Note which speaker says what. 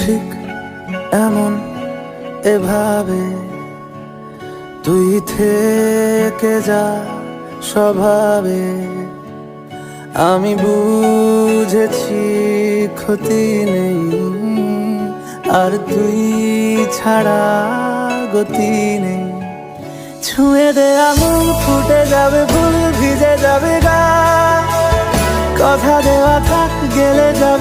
Speaker 1: ঠিক এমন এভাবে তুই থেকে যা স্বভাবে। আমি বুঝেছি ক্ষতি নেই, আর তুই ছাড়া গতি নেই। ছুঁয়ে দে আঙুল, ফুটে যাবে ফুল, ভিজে যাবে গা। কথা দেওয়া থাক, গেলে যাবে